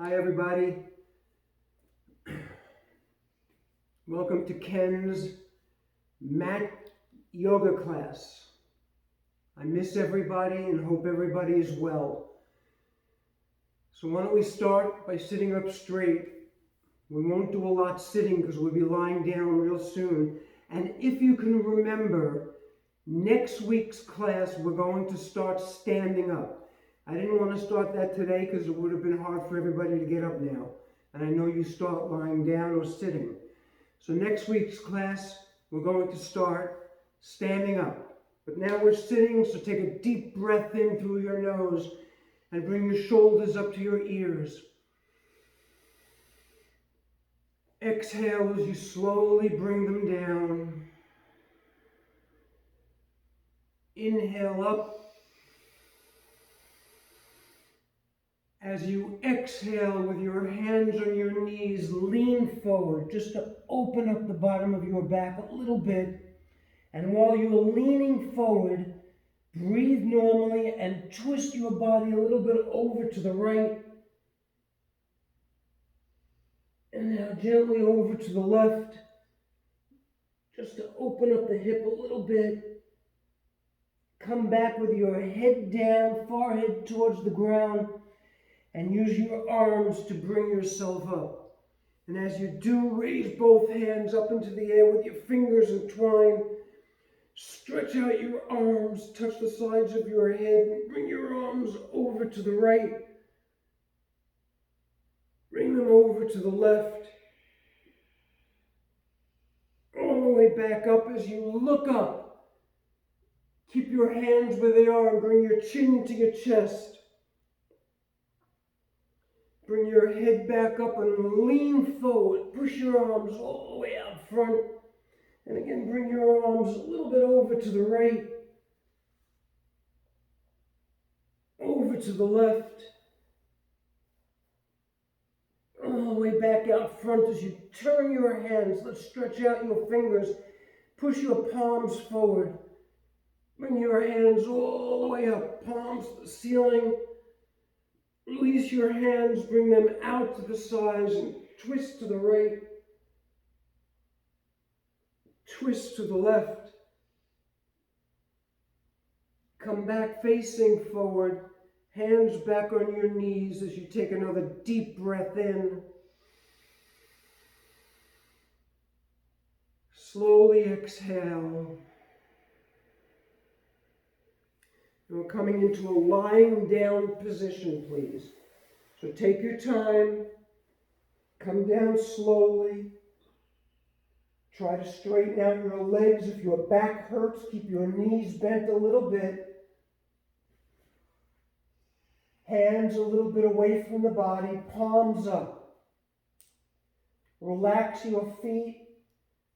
Hi everybody. Welcome to Ken's mat yoga class. I miss everybody and hope everybody is well. So why don't we start by sitting up straight. We won't do a lot sitting because we'll be lying down real soon. And if you can remember, next week's class we're going to start standing up. I didn't want to start that today because it would have been hard for everybody to get up now. And I know you start lying down or sitting. So next week's class, we're going to start standing up. But now we're sitting, so take a deep breath in through your nose and bring your shoulders up to your ears. Exhale as you slowly bring them down. Inhale up. As you exhale with your hands on your knees, lean forward just to open up the bottom of your back a little bit. And while you're leaning forward, breathe normally and twist your body a little bit over to the right. And now gently over to the left, just to open up the hip a little bit. Come back with your head down, forehead towards the ground, and use your arms to bring yourself up. And as you do, raise both hands up into the air with your fingers entwined. Stretch out your arms, touch the sides of your head, and bring your arms over to the right. Bring them over to the left. All the way back up as you look up. Keep your hands where they are and bring your chin to your chest. Bring your head back up and lean forward. Push your arms all the way out front. And again, bring your arms a little bit over to the right. Over to the left. All the way back out front as you turn your hands. Let's stretch out your fingers. Push your palms forward. Bring your hands all the way up. Palms to the ceiling. Release your hands. Bring them out to the sides and twist to the right. Twist to the left. Come back facing forward. Hands back on your knees as you take another deep breath in. Slowly exhale. And we're coming into a lying down position, please. So take your time. Come down slowly. Try to straighten out your legs. If your back hurts, keep your knees bent a little bit. Hands a little bit away from the body, palms up. Relax your feet,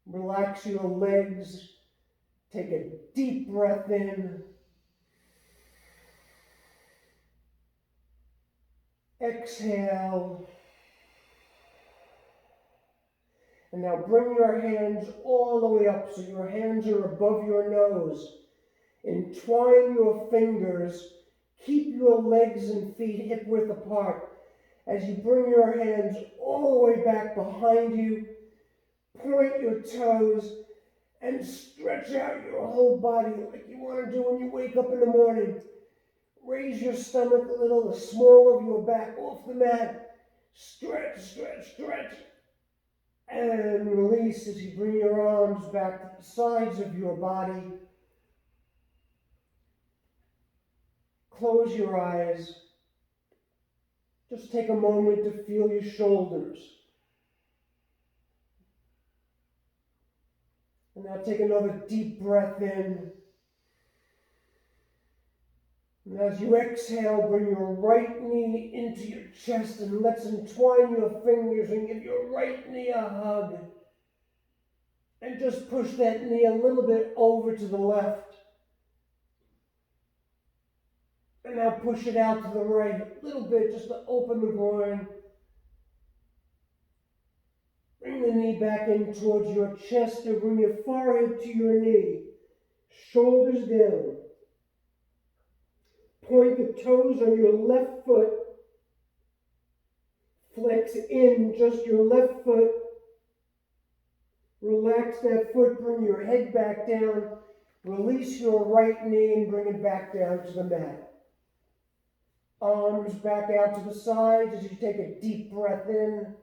relax your legs. Take a deep breath in. Exhale. And now bring your hands all the way up so your hands are above your nose. Entwine your fingers. Keep your legs and feet hip width apart. As you bring your hands all the way back behind you, point your toes and stretch out your whole body like you want to do when you wake up in the morning. Raise your stomach a little, the small of your back off the mat. Stretch, stretch, stretch. And release as you bring your arms back to the sides of your body. Close your eyes. Just take a moment to feel your shoulders. And now take another deep breath in. And as you exhale, bring your right knee into your chest and let's entwine your fingers and give your right knee a hug. And just push that knee a little bit over to the left. And now push it out to the right a little bit just to open the groin. Bring the knee back in towards your chest and bring your forehead to your knee. Shoulders down. Point the toes on your left foot. Flex in just your left foot. Relax that foot, bring your head back down. Release your right knee and bring it back down to the mat. Arms back out to the sides as you take a deep breath in.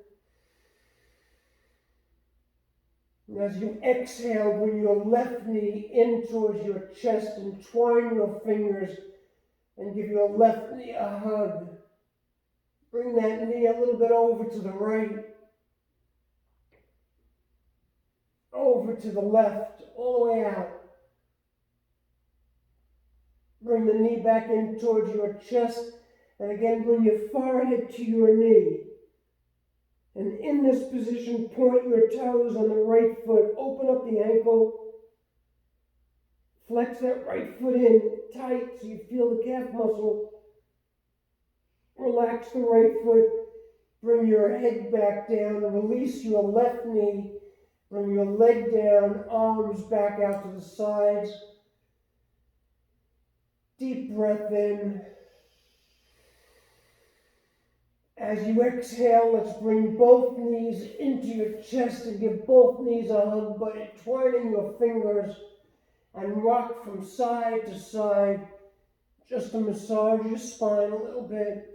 And as you exhale, bring your left knee in towards your chest and twine your fingers and give your left knee a hug. Bring that knee a little bit over to the right, over to the left, all the way out. Bring the knee back in towards your chest, and again bring your forehead to your knee. And in this position, point your toes on the right foot, open up the ankle, flex that right foot in tight so you feel the calf muscle. Relax the right foot, bring your head back down, release your left knee, bring your leg down, arms back out to the sides. Deep breath in. As you exhale, let's bring both knees into your chest and give both knees a hug by entwining your fingers and rock from side to side, just to massage your spine a little bit.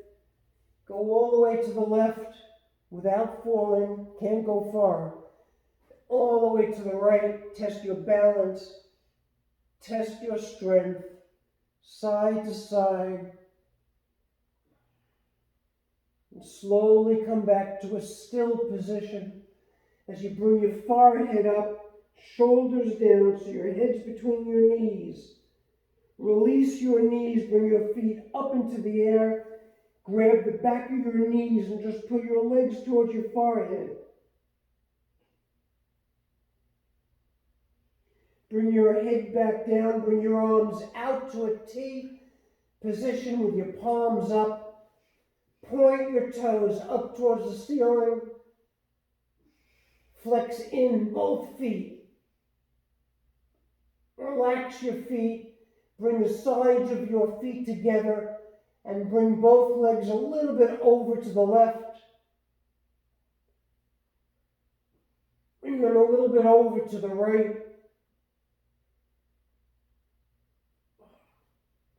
Go all the way to the left without falling, can't go far. All the way to the right, test your balance, test your strength, side to side. And slowly come back to a still position as you bring your forehead up, shoulders down so your head's between your knees. Release your knees, bring your feet up into the air, grab the back of your knees and just put your legs towards your forehead. Bring your head back down, bring your arms out to a T position with your palms up. Point your toes up towards the ceiling. Flex in both feet. Relax your feet. Bring the sides of your feet together and bring both legs a little bit over to the left. Bring them a little bit over to the right.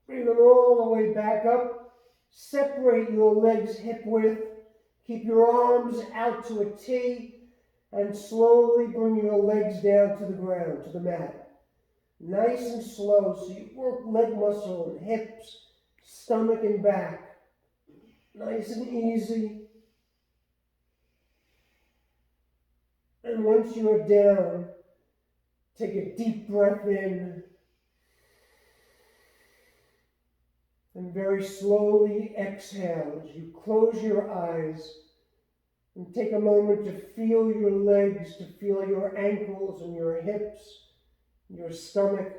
Bring them all the way back up. Separate your legs hip width. Keep your arms out to a T and slowly bring your legs down to the ground, to the mat. Nice and slow so you work leg muscle and hips, stomach and back. Nice and easy. And once you're down, take a deep breath in. And very slowly exhale as you close your eyes and take a moment to feel your legs, to feel your ankles and your hips, your stomach.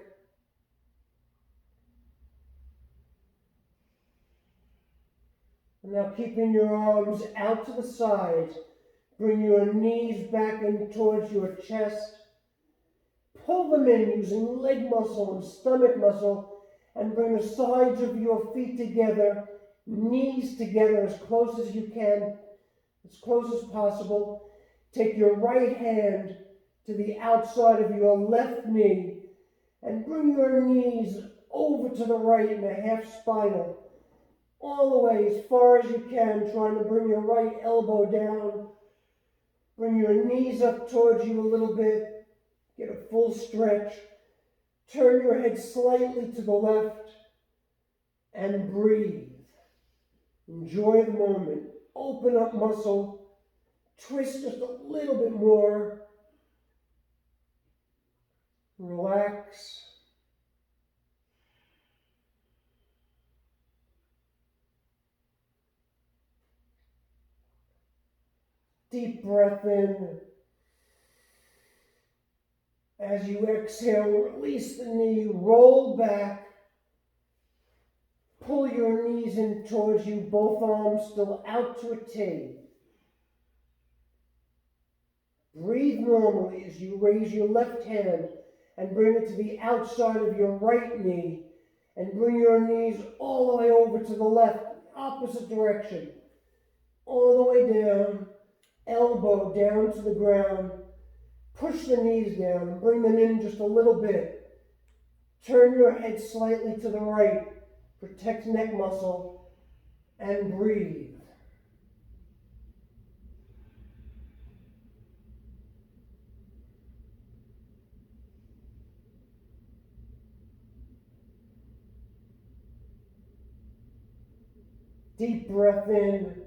And now keeping your arms out to the sides, bring your knees back in towards your chest. Pull them in using leg muscle and stomach muscle, and bring the sides of your feet together, knees together as close as you can, as close as possible. Take your right hand to the outside of your left knee and bring your knees over to the right in a half spinal, all the way as far as you can, trying to bring your right elbow down. Bring your knees up towards you a little bit, get a full stretch. Turn your head slightly to the left and breathe. Enjoy the moment. Open up muscle. Twist just a little bit more. Relax. Deep breath in. As you exhale, release the knee, roll back. Pull your knees in towards you, both arms still out to a T. Breathe normally as you raise your left hand and bring it to the outside of your right knee and bring your knees all the way over to the left, opposite direction. all the way down, elbow down to the ground. Push the knees down and bring them in just a little bit. Turn your head slightly to the right. Protect neck muscle and breathe. Deep breath in.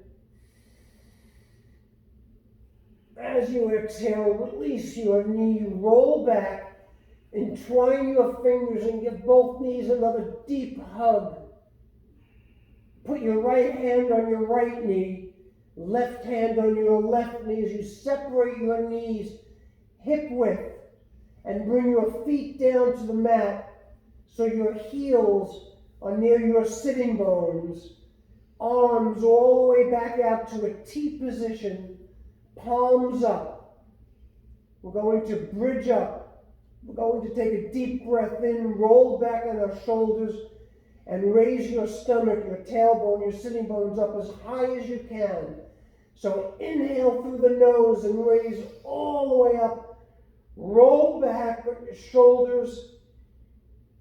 As you exhale, release your knee, roll back, entwine your fingers and give both knees another deep hug. Put your right hand on your right knee, left hand on your left knee as you separate your knees hip width and bring your feet down to the mat so your heels are near your sitting bones. Arms all the way back out to a T position, palms up. We're going to bridge up. We're going to take a deep breath in, roll back on our shoulders, and raise your stomach, your tailbone, your sitting bones up as high as you can. So inhale through the nose and raise all the way up. Roll back with your shoulders.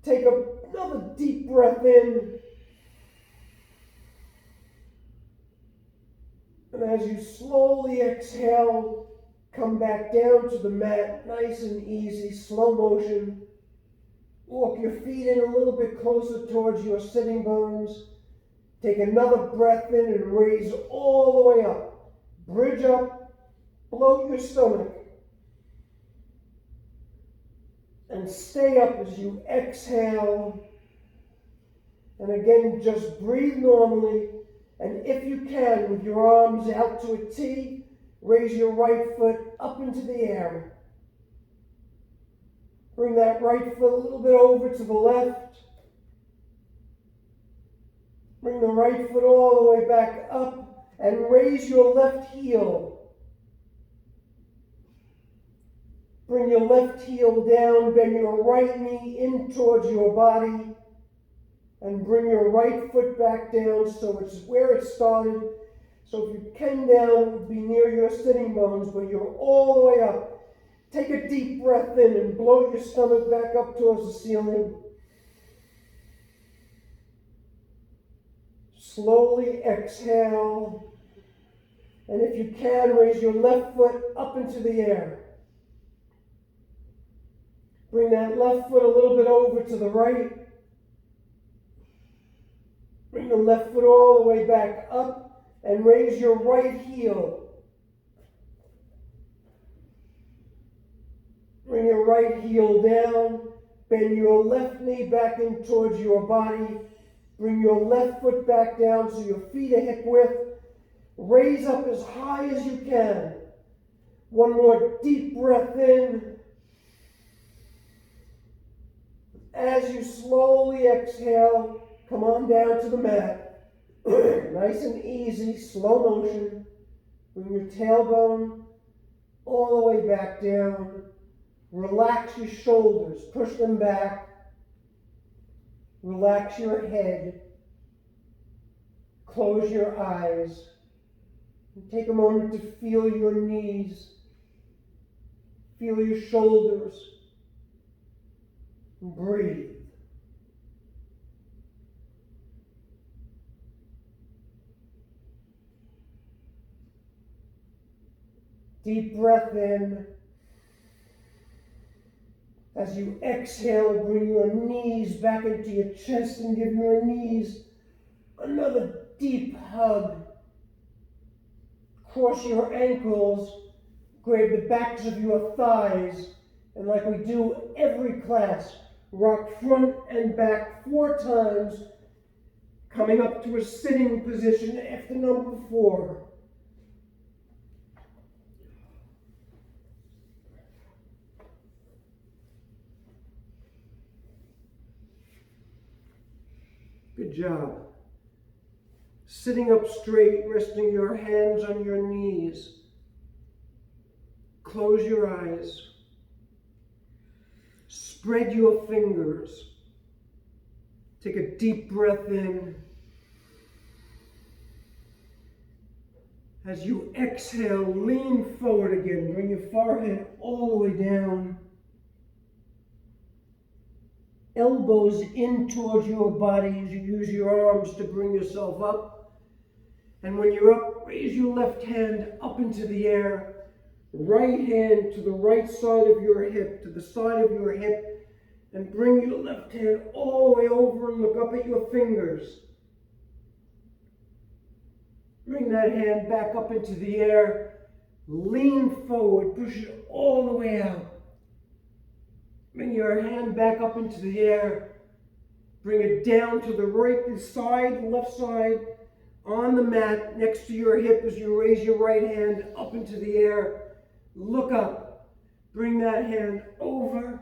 Take another deep breath in. And as you slowly exhale, come back down to the mat, nice and easy, slow motion. Walk your feet in a little bit closer towards your sitting bones. Take another breath in and raise all the way up. Bridge up, bloat your stomach. And stay up as you exhale. And again, just breathe normally. And if you can, with your arms out to a T, raise your right foot up into the air. Bring that right foot a little bit over to the left. Bring the right foot all the way back up and raise your left heel. Bring your left heel down, bend your right knee in towards your body, and bring your right foot back down so it's where it started. So if you came down, it would be near your sitting bones, but you're all the way up. Take a deep breath in and bloat your stomach back up towards the ceiling. Slowly exhale. And if you can, raise your left foot up into the air. Bring that left foot a little bit over to the right. Bring the left foot all the way back up and raise your right heel. Bring your right heel down. Bend your left knee back in towards your body. Bring your left foot back down so your feet are hip width. Raise up as high as you can. One more deep breath in. As you slowly exhale, come on down to the mat. Nice and easy, slow motion. Bring your tailbone all the way back down. Relax your shoulders, push them back. Relax your head. Close your eyes. And take a moment to feel your knees. Feel your shoulders. And breathe. Deep breath in. As you exhale, bring your knees back into your chest and give your knees another deep hug. Cross your ankles, grab the backs of your thighs, and like we do every class, rock front and back 4 times, coming up to a sitting position after number 4. Good job. Sitting up straight, resting your hands on your knees. Close your eyes. Spread your fingers. Take a deep breath in. As you exhale, lean forward again. Bring your forehead all the way down. Elbows in towards your body as you use your arms to bring yourself up. And when you're up, raise your left hand up into the air. Right hand to the right side of your hip, to the side of your hip. And bring your left hand all the way over and look up at your fingers. Bring that hand back up into the air. Lean forward. Push it all the way out. Bring your hand back up into the air. Bring it down to the right side, left side, on the mat next to your hip as you raise your right hand up into the air. Look up. Bring that hand over.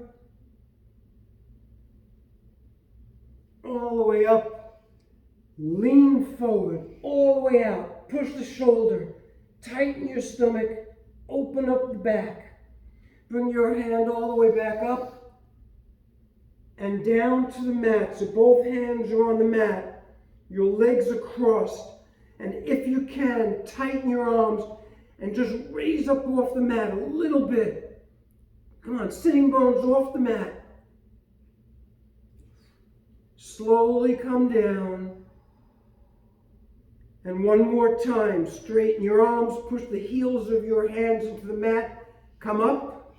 All the way up. Lean forward, all the way out. Push the shoulder. Tighten your stomach. Open up the back. Bring your hand all the way back up and down to the mat. So both hands are on the mat. Your legs are crossed. And if you can, tighten your arms and just raise up off the mat a little bit. Come on, sitting bones off the mat. Slowly come down. And one more time, straighten your arms, push the heels of your hands into the mat. Come up.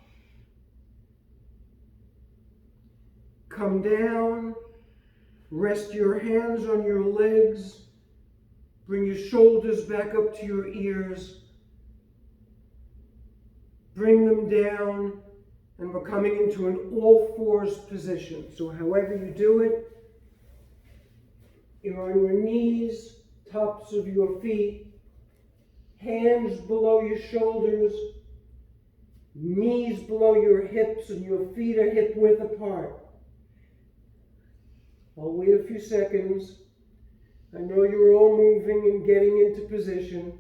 Come down. Rest your hands on your legs. Bring your shoulders back up to your ears. Bring them down. And we're coming into an all-fours position. So however you do it, you're on your knees, tops of your feet, hands below your shoulders, knees below your hips, and your feet are hip width apart. I'll wait a few seconds. I know you're all moving and getting into position.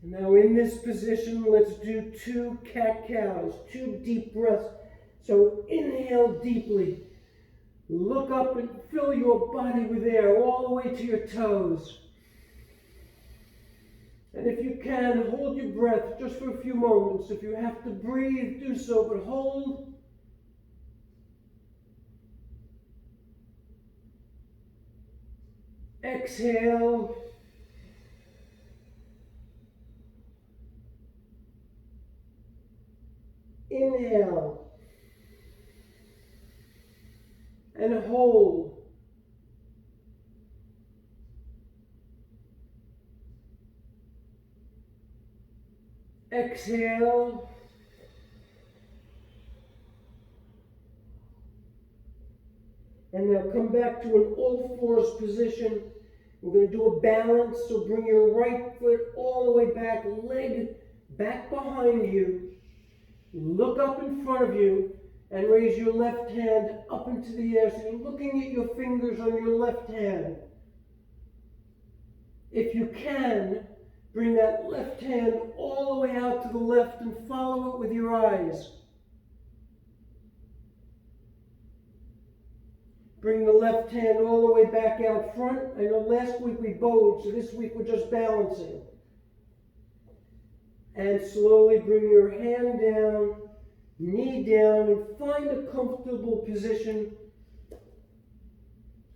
And now in this position, let's do 2 cat-cows, 2 deep breaths. So inhale deeply. Look up and fill your body with air all the way to your toes. And if you can, hold your breath just for a few moments. If you have to breathe, do so, but hold. Exhale. Inhale. And hold. Exhale. And now come back to an all-fours position. We're going to do a balance, so bring your right foot all the way back, leg back behind you. Look up in front of you and raise your left hand up into the air. So you're looking at your fingers on your left hand. If you can, bring that left hand all the way out to the left and follow it with your eyes. Bring the left hand all the way back out front. I know last week we bowed, so this week we're just balancing. And slowly bring your hand down, knee down, and find a comfortable position.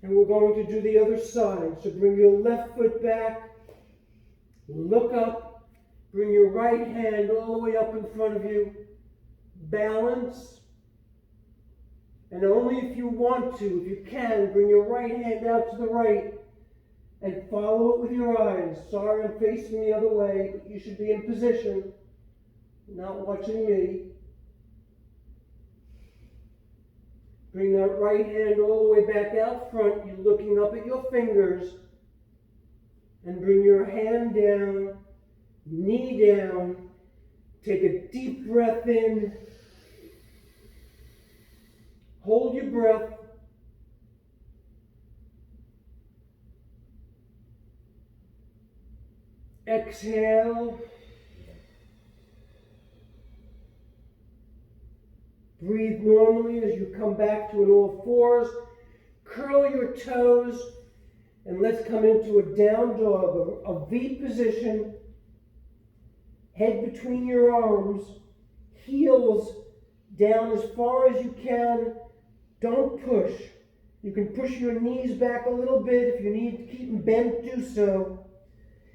And we're going to do the other side. So bring your left foot back, look up, bring your right hand all the way up in front of you, balance. And only if you want to, if you can, bring your right hand out to the right and follow it with your eyes. Sorry, I'm facing the other way, but you should be in position, not watching me. Bring that right hand all the way back out front. You're looking up at your fingers. And bring your hand down, knee down. Take a deep breath in. Hold your breath. Exhale. Breathe normally as you come back to an all fours. Curl your toes And let's come into a down dog, a V position, head between your arms, heels down as far as you can. Don't push. You can push your knees back a little bit. If you need to keep them bent, do so.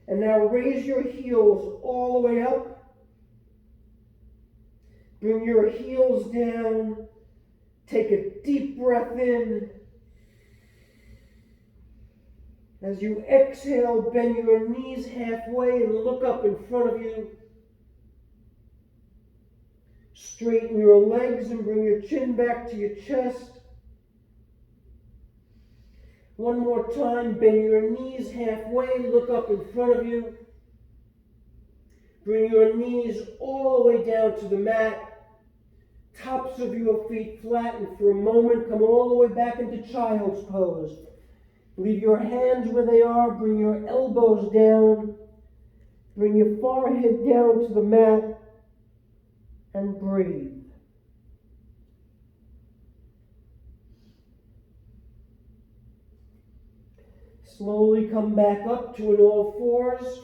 And now raise your heels all the way up. Bring your heels down. Take a deep breath in. As you exhale, bend your knees halfway and look up in front of you. Straighten your legs and bring your chin back to your chest. One more time, bend your knees halfway, look up in front of you. Bring your knees all the way down to the mat. Tops of your feet flat, and for a moment, come all the way back into child's pose. Leave your hands where they are, bring your elbows down. Bring your forehead down to the mat, and breathe. Slowly come back up to an all fours.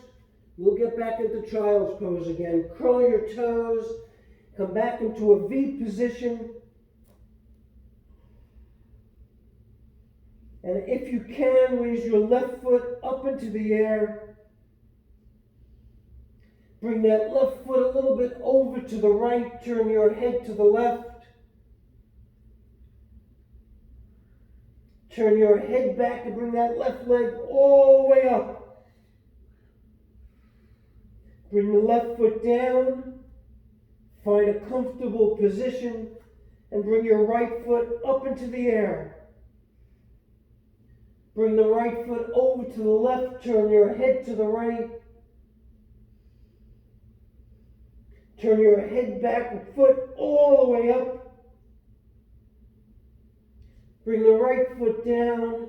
We'll get back into child's pose again. Curl your toes. Come back into a V position. And if you can, raise your left foot up into the air. Bring that left foot a little bit over to the right. Turn your head to the left. Turn your head back and bring that left leg all the way up. Bring the left foot down. Find a comfortable position and bring your right foot up into the air. Bring the right foot over to the left. Turn your head to the right. Turn your head back and foot all the way up. Bring the right foot down.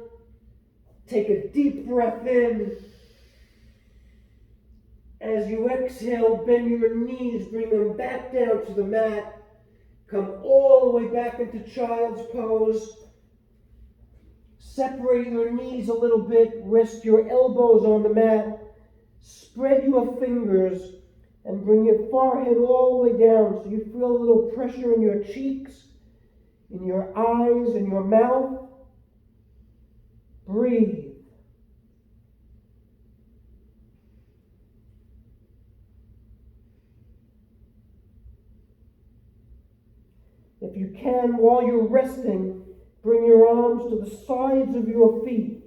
Take a deep breath in. As you exhale, bend your knees, bring them back down to the mat. Come all the way back into child's pose. Separate your knees a little bit. Rest your elbows on the mat. Spread your fingers and bring your forehead all the way down so you feel a little pressure in your cheeks, in your eyes, in your mouth. Breathe. If you can, while you're resting, bring your arms to the sides of your feet.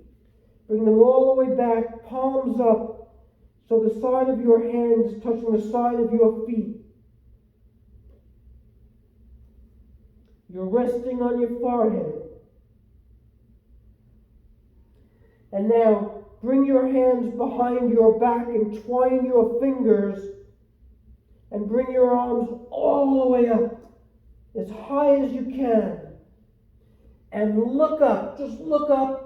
Bring them all the way back, palms up, so the side of your hands is touching the side of your feet. You're resting on your forehead. And now, bring your hands behind your back and twine your fingers and bring your arms all the way up, as high as you can. And look up, just look up.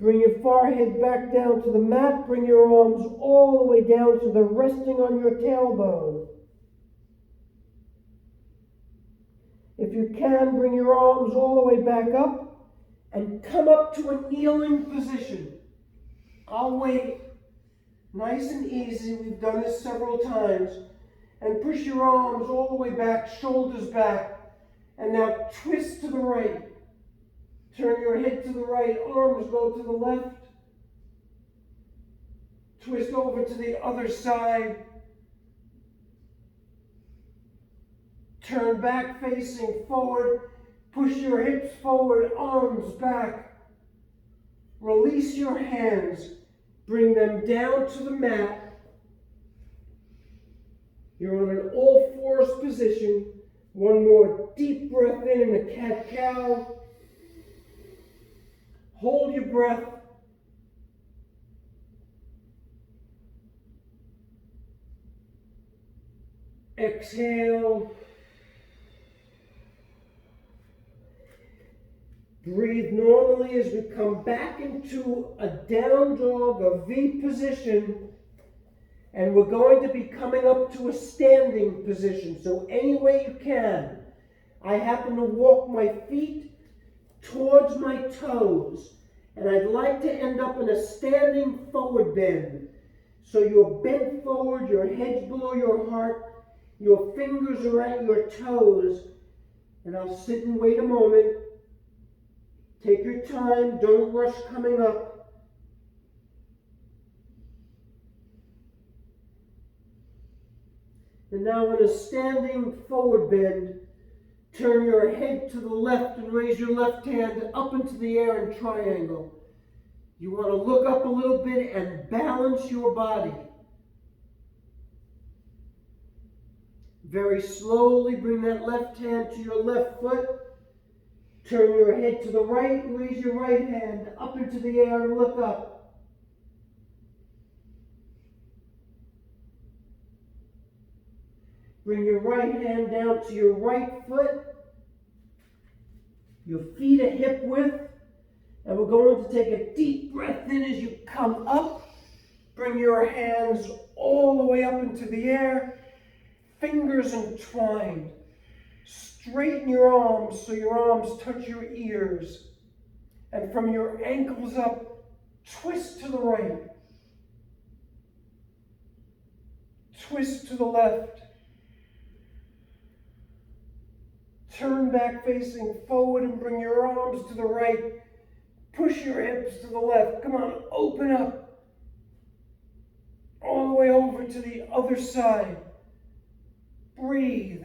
Bring your forehead back down to the mat. Bring your arms all the way down so they're resting on your tailbone. If you can, bring your arms all the way back up and come up to a kneeling position. I'll wait. Nice and easy. We've done this several times. And push your arms all the way back, shoulders back. And now twist to the right. Turn your head to the right, arms go to the left. Twist over to the other side. Turn back facing forward. Push your hips forward, arms back. Release your hands. Bring them down to the mat. You're on an all fours position. One more deep breath in a cat-cow. Hold your breath. Exhale. Breathe normally as we come back into a down dog, a V position. And we're going to be coming up to a standing position. So any way you can. I happen to walk my feet towards my toes. And I'd like to end up in a standing forward bend. So you're bent forward, your head's below your heart, your fingers are at your toes, and I'll sit and wait a moment. Take your time, don't rush coming up. And now in a standing forward bend, turn your head to the left and raise your left hand up into the air in triangle. You want to look up a little bit and balance your body. Very slowly bring that left hand to your left foot. Turn your head to the right and raise your right hand up into the air and look up. Bring your right hand down to your right foot. Your feet are hip width. And we're going to take a deep breath in as you come up. Bring your hands all the way up into the air. Fingers entwined. Straighten your arms so your arms touch your ears. And from your ankles up, twist to the right. Twist to the left. Turn back facing forward and bring your arms to the right. Push your hips to the left. Come on, open up. All the way over to the other side. Breathe.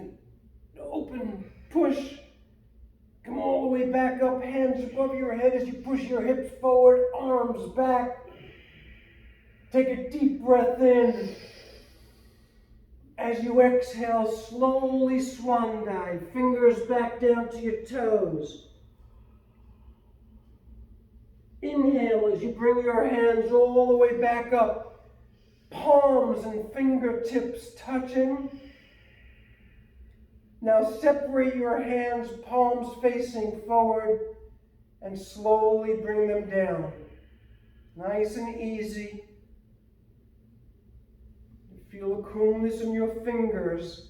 Open. Push. Come all the way back up. Hands above your head as you push your hips forward. Arms back. Take a deep breath in. As you exhale, slowly swan dive. Fingers back down to your toes. Inhale as you bring your hands all the way back up. Palms and fingertips touching. Now separate your hands, palms facing forward, and slowly bring them down. Nice and easy. Feel the coolness in your fingers.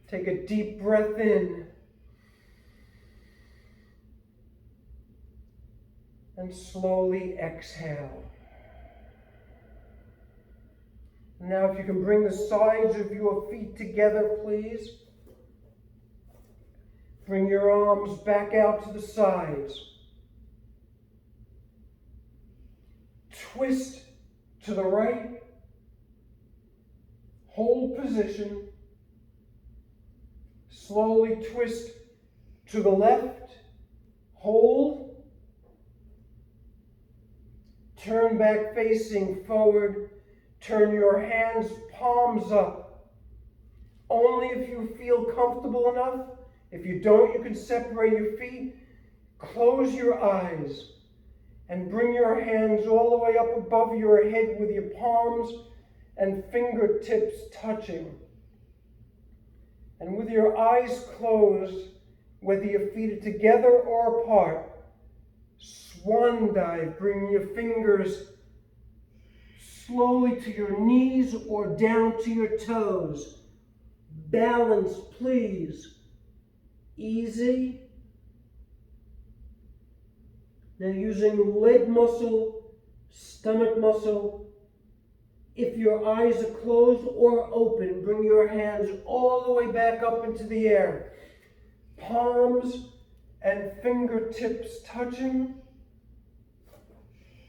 Take a deep breath in. And slowly exhale. Now if you can bring the sides of your feet together, please. Bring your arms back out to the sides. Twist to the right. Hold position. Slowly twist to the left. Hold. Turn back facing forward. Turn your hands, palms up. Only if you feel comfortable enough. If you don't, you can separate your feet. Close your eyes and bring your hands all the way up above your head with your palms and fingertips touching. And with your eyes closed, whether your feet are together or apart, swan dive. Bring your fingers slowly to your knees or down to your toes. Balance, please. Easy. Now using leg muscle, stomach muscle. If your eyes are closed or open, bring your hands all the way back up into the air. Palms and fingertips touching.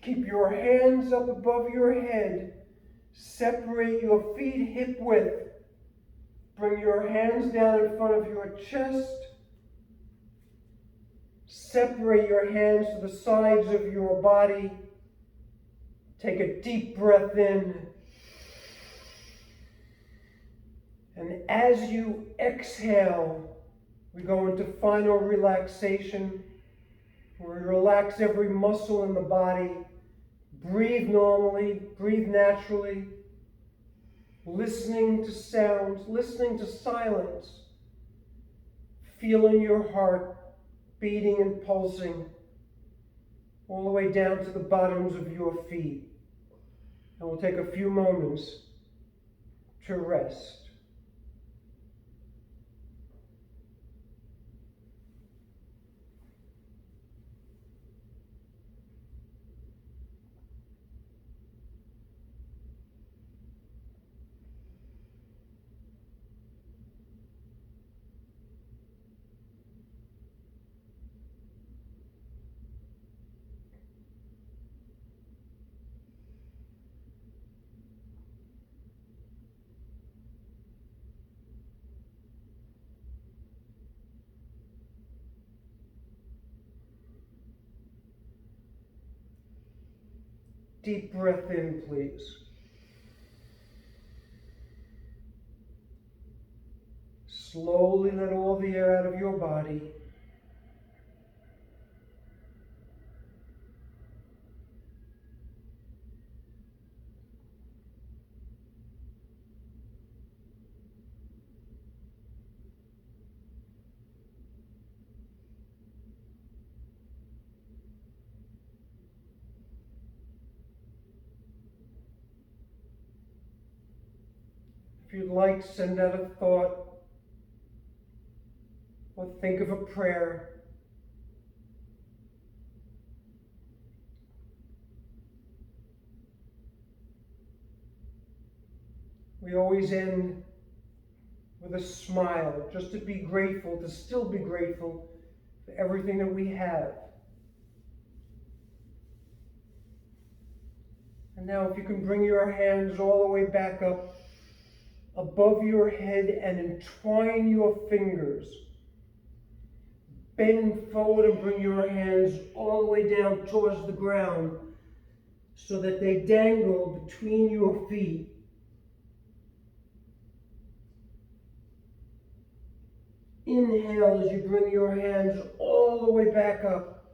Keep your hands up above your head. Separate your feet hip width. Bring your hands down in front of your chest. Separate your hands to the sides of your body. Take a deep breath in. And as you exhale, we go into final relaxation, where we relax every muscle in the body. Breathe normally, breathe naturally, listening to sounds, listening to silence, feeling your heart beating and pulsing all the way down to the bottoms of your feet. And we'll take a few moments to rest. Deep breath in, please. Slowly let all the air out of your body. If you'd like, send out a thought or think of a prayer. We always end with a smile, just to be grateful, to still be grateful for everything that we have. And now if you can bring your hands all the way back up above your head and entwine your fingers. Bend forward and bring your hands all the way down towards the ground so that they dangle between your feet. Inhale as you bring your hands all the way back up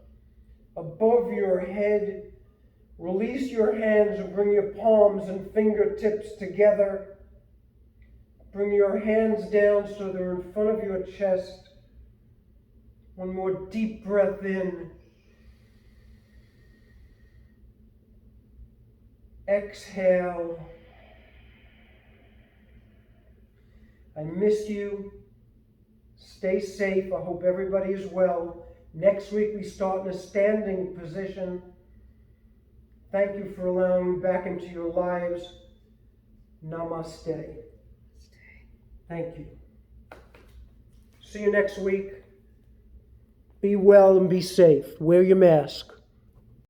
above your head. Release your hands and bring your palms and fingertips together. Bring your hands down so they're in front of your chest. One more deep breath in. Exhale. I miss you. Stay safe. I hope everybody is well. Next week we start in a standing position. Thank you for allowing me back into your lives. Namaste. Thank you. See you next week. Be well and be safe. Wear your mask.